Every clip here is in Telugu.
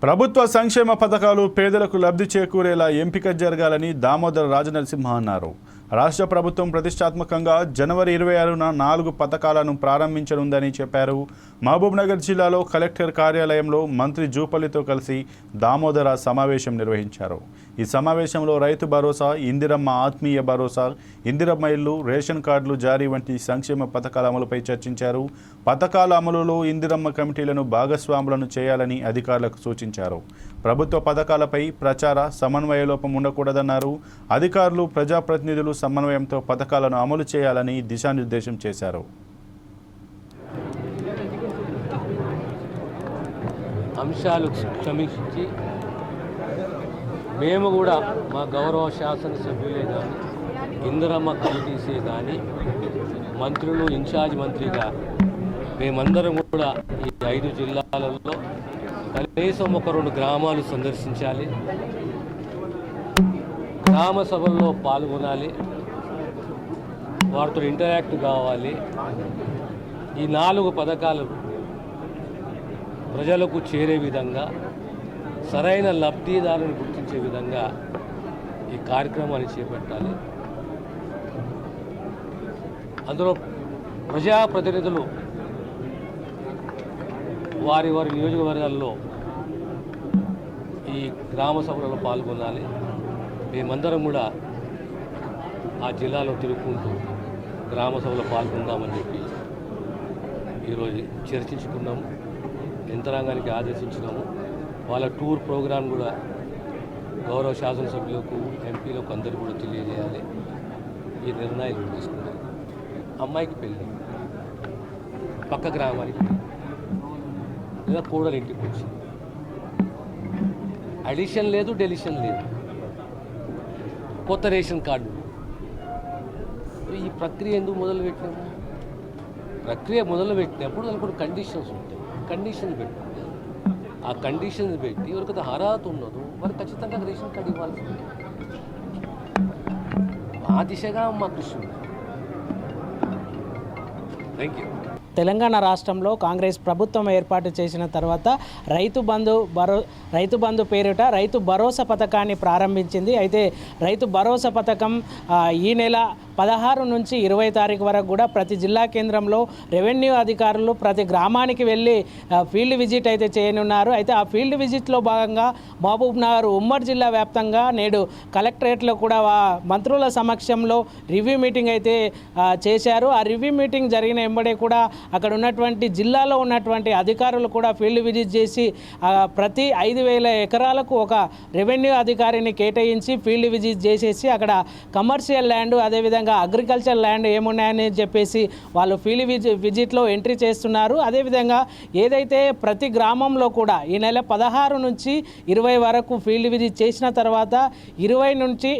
ప్రభుత్వ సంక్షేమ పథకాలు పేదలకు లబ్ధి చేకూరేలా ఎంపిక జరగాలని దామోదర రాజనరసింహ అన్నారు. రాష్ట్ర ప్రభుత్వం ప్రతిష్టాత్మకంగా జనవరి 26న 4 పథకాలను ప్రారంభించనుందని చెప్పారు. మహబూబ్నగర్ జిల్లాలో కలెక్టర్ కార్యాలయంలో మంత్రి జూపల్లితో కలిసి దామోదర సమావేశం నిర్వహించారు. ఈ సమావేశంలో రైతు భరోసా, ఇందిరమ్మ ఆత్మీయ భరోసా, ఇందిరమ్మ ఇల్లు, రేషన్ కార్డులు జారీ వంటి సంక్షేమ పథకాల అమలుపై చర్చించారు. పథకాల అమలులో ఇందిరమ్మ కమిటీలను భాగస్వాములను చేయాలని అధికారులకు సూచించారు. ప్రభుత్వ పథకాలపై ప్రచార సమన్వయ లోపం ఉండకూడదన్నారు. అధికారులు, ప్రజాప్రతినిధులు సమన్వయంతో పథకాలను అమలు చేయాలని దిశానిర్దేశం చేశారు. అంశాలు సమీక్షించి మేము కూడా మా గౌరవ శాసనసభ్యులే కానీ, ఇందిరమ్మ కమిటీసే కానీ, మంత్రులు, ఇన్ఛార్జ్ మంత్రిగా మేమందరం కూడా ఈ 5 జిల్లాలలో కనీసం 1-2 గ్రామాలు సందర్శించాలి, గ్రామ సభల్లో పాల్గొనాలి, వారితో ఇంటరాక్ట్ కావాలి. ఈ 4 పథకాలు ప్రజలకు చేరే విధంగా, సరైన లబ్ధిదారులను గుర్తించే విధంగా ఈ కార్యక్రమాన్ని చేపట్టాలి. అందులో ప్రజాప్రతినిధులు వారి నియోజకవర్గాల్లో ఈ గ్రామ సభలలో పాల్గొనాలి. మేమందరం కూడా ఆ జిల్లాలో తిరుగుకుంటూ గ్రామ సభలో పాల్గొందామని చెప్పి ఈరోజు చర్చించుకున్నాము. యంత్రాంగానికి ఆదేశించినాము. వాళ్ళ టూర్ ప్రోగ్రాం కూడా గౌరవ శాసనసభ్యులకు, ఎంపీలకు అందరూ కూడా తెలియజేయాలి. ఈ నిర్ణయాలు తీసుకున్నారు. అమ్మాయికి పెళ్ళి, పక్క గ్రామానికి లేదా కోడలు ఇంటికి వచ్చి అడిషన్ లేదు, డెలిషన్ లేదు, కొత్త రేషన్ కార్డు. ఈ ప్రక్రియ ఎందుకు మొదలుపెట్టినాము? ప్రక్రియ మొదలుపెట్టినప్పుడు దానికి కండిషన్స్ ఉంటాయి. కండిషన్ పెట్టి ఆ కండిషన్స్ పెట్టి ఎవరికైతే అర్హత ఉన్నదో వారు ఖచ్చితంగా రేషన్ కార్డు ఇవ్వాలి. ఆ దిశగా మా కృషి ఉంది. Thank you. తెలంగాణ రాష్ట్రంలో కాంగ్రెస్ ప్రభుత్వం ఏర్పాటు చేసిన తర్వాత రైతు బంధు పేరిట రైతు భరోసా పథకాన్ని ప్రారంభించింది. అయితే రైతు భరోసా పథకం ఈ నెల 16 నుంచి 20 తారీఖు వరకు కూడా ప్రతి జిల్లా కేంద్రంలో రెవెన్యూ అధికారులు ప్రతి గ్రామానికి వెళ్ళి ఫీల్డ్ విజిట్ అయితే చేయనున్నారు. అయితే ఆ ఫీల్డ్ విజిట్లో భాగంగా మహబూబ్నగర్ ఉమ్మడి జిల్లా వ్యాప్తంగా నేడు కలెక్టరేట్లో కూడా మంత్రుల సమక్షంలో రివ్యూ మీటింగ్ అయితే చేశారు. ఆ రివ్యూ మీటింగ్ జరిగిన వెంబడే కూడా అక్కడ ఉన్నటువంటి జిల్లాలో ఉన్నటువంటి అధికారులు కూడా ఫీల్డ్ విజిట్ చేసి ప్రతి 5,000 ఎకరాలకు ఒక రెవెన్యూ అధికారిని కేటాయించి ఫీల్డ్ విజిట్ చేసేసి అక్కడ కమర్షియల్ ల్యాండ్, అదేవిధంగా అగ్రికల్చర్ ల్యాండ్ ఏమున్నాయని చెప్పేసి వాళ్ళు ఫీల్డ్ విజిట్లో ఎంట్రీ చేస్తున్నారు. అదేవిధంగా ఏదైతే ప్రతి గ్రామంలో కూడా ఈ నెల 16 నుంచి 20 వరకు ఫీల్డ్ విజిట్ చేసిన తర్వాత 21 నుంచి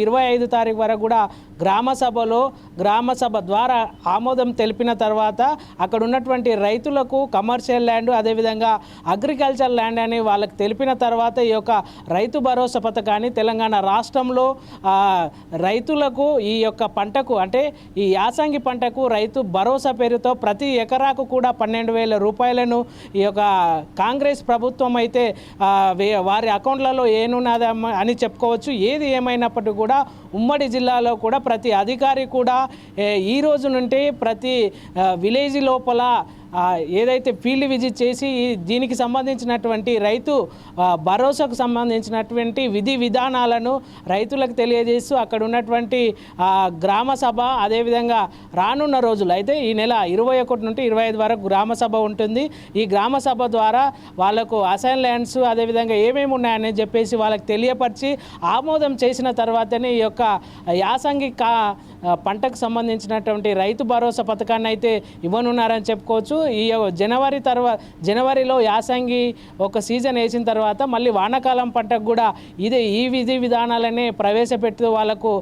25 తారీఖు వరకు కూడా గ్రామ సభ ద్వారా ఆమోదం తెలిపిన తర్వాత అక్కడ ఉన్నటువంటి రైతులకు కమర్షియల్ ల్యాండ్, అదేవిధంగా అగ్రికల్చర్ ల్యాండ్ అని వాళ్ళకి తెలిపిన తర్వాత ఈ యొక్క రైతు భరోసా పథకాన్ని తెలంగాణ రాష్ట్రంలో రైతులకు ఈ యొక్క పంటకు, అంటే ఈ యాసంగి పంటకు రైతు భరోసా పేరుతో ప్రతి ఎకరాకు కూడా 12,000 రూపాయలను ఈ యొక్క కాంగ్రెస్ ప్రభుత్వం అయితే వారి అకౌంట్లలో ఏనున్నది అని చెప్పుకోవచ్చు. ఏది ఏమైనప్పటికీ కూడా ఉమ్మడి జిల్లాలో కూడా ప్రతి అధికారి కూడా ఈ రోజు నుండి ప్రతి విలేజ్ లోపల ఏదైతే ఫీల్డ్ విజిట్ చేసి దీనికి సంబంధించినటువంటి రైతు భరోసాకు సంబంధించినటువంటి విధి విధానాలను రైతులకు తెలియజేస్తూ అక్కడ ఉన్నటువంటి గ్రామ సభ, అదేవిధంగా రానున్న రోజులు అయితే ఈ నెల 21 నుండి 25 వరకు గ్రామ సభ ఉంటుంది. ఈ గ్రామ సభ ద్వారా వాళ్ళకు అసైన్ ల్యాండ్స్, అదేవిధంగా ఏమేమి ఉన్నాయని చెప్పేసి వాళ్ళకి తెలియపరిచి ఆమోదం చేసిన తర్వాతనే ఈ యొక్క యాసంగి పంటకు సంబంధించినటువంటి రైతు భరోసా పథకాన్ని అయితే ఇవ్వనున్నారని చెప్పుకోవచ్చు. ఈ జనవరిలో యాసంగి ఒక సీజన్ వేసిన తర్వాత మళ్ళీ వానాకాలం పంటకు కూడా ఈ విధి విధానాలనే ప్రవేశపెడుతూ వాళ్ళకు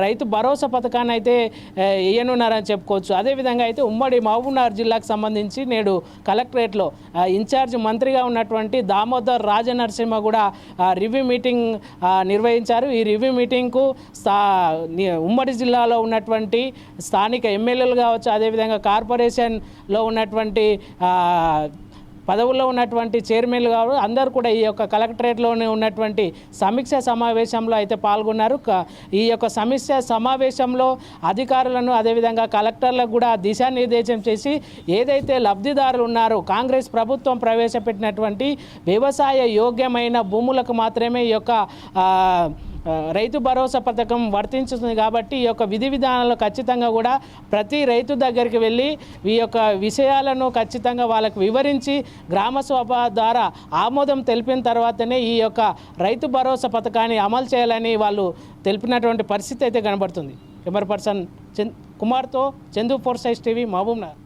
రైతు భరోసా పథకాన్ని అయితే వేయనున్నారని చెప్పుకోవచ్చు. అదేవిధంగా అయితే ఉమ్మడి మహబూబ్నగర్ జిల్లాకు సంబంధించి నేడు కలెక్టరేట్లో ఇన్ఛార్జ్ మంత్రిగా ఉన్నటువంటి దామోదర్ రాజనరసింహ కూడా రివ్యూ మీటింగ్ నిర్వహించారు. ఈ రివ్యూ మీటింగ్కు ఉమ్మడి జిల్లాలో ఉన్నటువంటి స్థానిక ఎమ్మెల్యేలు కావచ్చు, అదేవిధంగా కార్పొరేషన్లో ఉన్నటువంటి పదవుల్లో ఉన్నటువంటి చైర్మన్లు గారు అందరూ కూడా ఈ యొక్క కలెక్టరేట్లోనే ఉన్నటువంటి సమీక్ష సమావేశంలో అయితే పాల్గొన్నారు. ఈ యొక్క సమీక్ష సమావేశంలో అధికారులను అదేవిధంగా కలెక్టర్లకు కూడా దిశానిర్దేశం చేసి ఏదైతే లబ్ధిదారులు ఉన్నారో కాంగ్రెస్ ప్రభుత్వం ప్రవేశపెట్టినటువంటి వ్యవసాయ యోగ్యమైన భూములకు మాత్రమే ఈ యొక్క రైతు భరోసా పథకం వర్తించుతుంది. కాబట్టి ఈ యొక్క విధి విధానాలు ఖచ్చితంగా కూడా ప్రతి రైతు దగ్గరికి వెళ్ళి ఈ యొక్క విషయాలను ఖచ్చితంగా వాళ్ళకు వివరించి గ్రామసభ ద్వారా ఆమోదం తెలిపిన తర్వాతనే ఈ యొక్క రైతు భరోసా పథకాన్ని అమలు చేయాలని వాళ్ళు తెలిపినటువంటి పరిస్థితి అయితే కనబడుతుంది. కెమెరా పర్సన్ కుమార్తో చందు 4 సైజ్ టీవీ మహబూబ్నగర్.